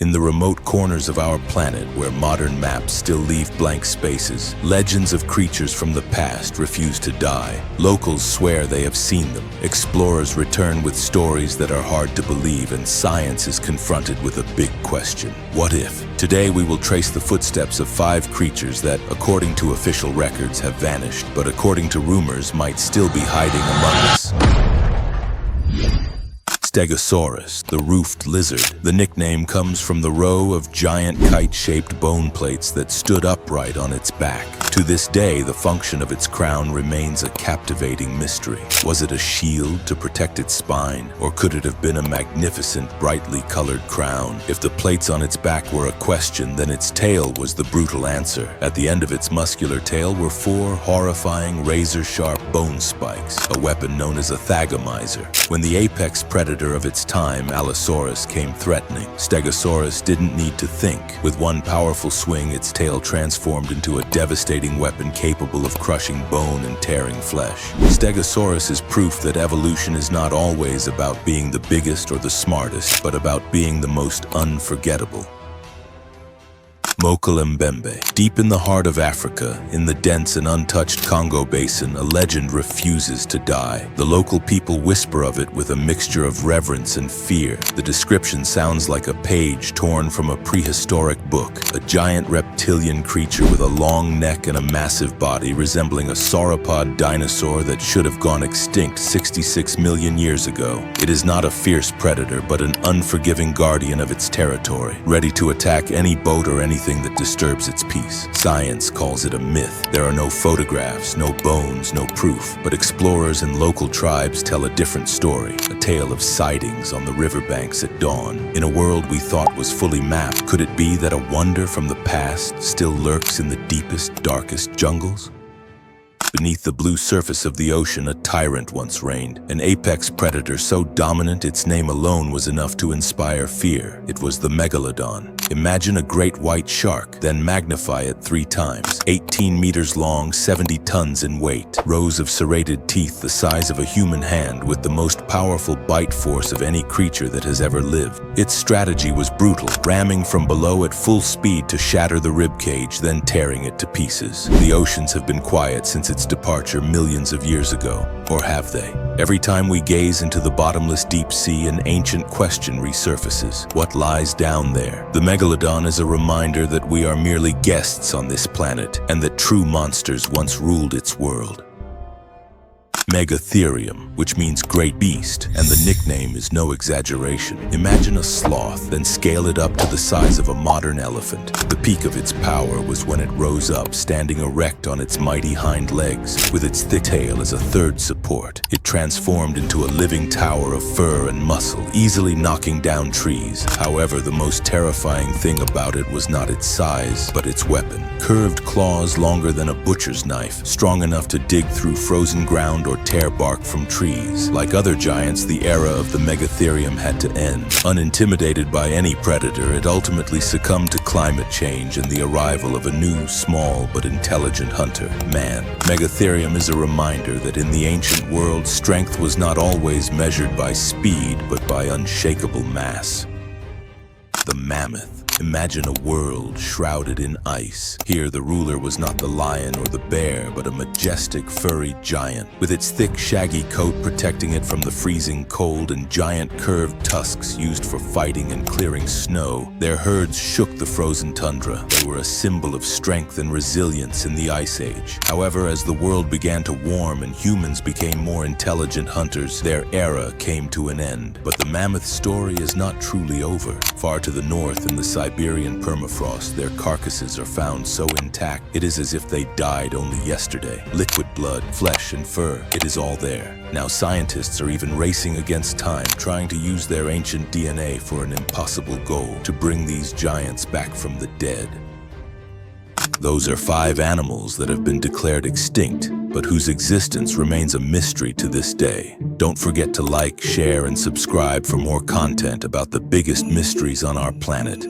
In the remote corners of our planet, where modern maps still leave blank spaces, legends of creatures from the past refuse to die. Locals swear they have seen them. Explorers return with stories that are hard to believe, and science is confronted with a big question. What if? Today we will trace the footsteps of 5 creatures that, according to official records, have vanished, but according to rumors, might still be hiding among us. Stegosaurus, the roofed lizard. The nickname comes from the row of giant kite-shaped bone plates that stood upright on its back. To this day, the function of its crown remains a captivating mystery. Was it a shield to protect its spine, or could it have been a magnificent, brightly colored crown? If the plates on its back were a question, then its tail was the brutal answer. At the end of its muscular tail were 4 horrifying, razor-sharp bone spikes, a weapon known as a thagomizer. When the apex predator of its time, Allosaurus, came threatening, Stegosaurus didn't need to think. With one powerful swing, its tail transformed into a devastating weapon capable of crushing bone and tearing flesh. Stegosaurus is proof that evolution is not always about being the biggest or the smartest, but about being the most unforgettable. Mokele-mbembe. Deep in the heart of Africa, in the dense and untouched Congo Basin, a legend refuses to die. The local people whisper of it with a mixture of reverence and fear. The description sounds like a page torn from a prehistoric book, a giant reptilian creature with a long neck and a massive body resembling a sauropod dinosaur that should have gone extinct 66 million years ago. It is not a fierce predator, but an unforgiving guardian of its territory, ready to attack any boat or anything that disturbs its peace. Science calls it a myth. There are no photographs, no bones, no proof, but explorers and local tribes tell a different story, a tale of sightings on the riverbanks at dawn. In a world we thought was fully mapped, could it be that a wonder from the past still lurks in the deepest, darkest jungles? Beneath the blue surface of the ocean, a tyrant once reigned, an apex predator so dominant its name alone was enough to inspire fear. It was the Megalodon. Imagine a great white shark, then magnify it 3 times. 18 meters long, 70 tons in weight. Rows of serrated teeth the size of a human hand, with the most powerful bite force of any creature that has ever lived. Its strategy was brutal, ramming from below at full speed to shatter the ribcage, then tearing it to pieces. The oceans have been quiet since its departure millions of years ago. Or have they? Every time we gaze into the bottomless deep sea, an ancient question resurfaces. What lies down there? The Megalodon is a reminder that we are merely guests on this planet, and that true monsters once ruled its world. Megatherium, which means great beast, and the nickname is no exaggeration. Imagine a sloth, then scale it up to the size of a modern elephant. The peak of its power was when it rose up, standing erect on its mighty hind legs, with its thick tail as a third support. It transformed into a living tower of fur and muscle, easily knocking down trees. However, the most terrifying thing about it was not its size, but its weapon. Curved claws longer than a butcher's knife, strong enough to dig through frozen ground or tear bark from trees. Like other giants, the era of the Megatherium had to end. Unintimidated by any predator, it ultimately succumbed to climate change and the arrival of a new, small but intelligent hunter, man. Megatherium is a reminder that in the ancient world, strength was not always measured by speed, but by unshakable mass. The Mammoth. Imagine a world shrouded in ice. Here, the ruler was not the lion or the bear, but a majestic, furry giant, with its thick, shaggy coat protecting it from the freezing cold and giant curved tusks used for fighting and clearing snow. Their herds shook the frozen tundra. They were a symbol of strength and resilience in the Ice Age. However, as the world began to warm and humans became more intelligent hunters, their era came to an end. But the mammoth story is not truly over. Far to the north, in the Siberian permafrost, their carcasses are found so intact, it is as if they died only yesterday. Liquid blood, flesh, and fur, it is all there. Now scientists are even racing against time, trying to use their ancient DNA for an impossible goal, to bring these giants back from the dead. Those are 5 animals that have been declared extinct, but whose existence remains a mystery to this day. Don't forget to like, share, and subscribe for more content about the biggest mysteries on our planet.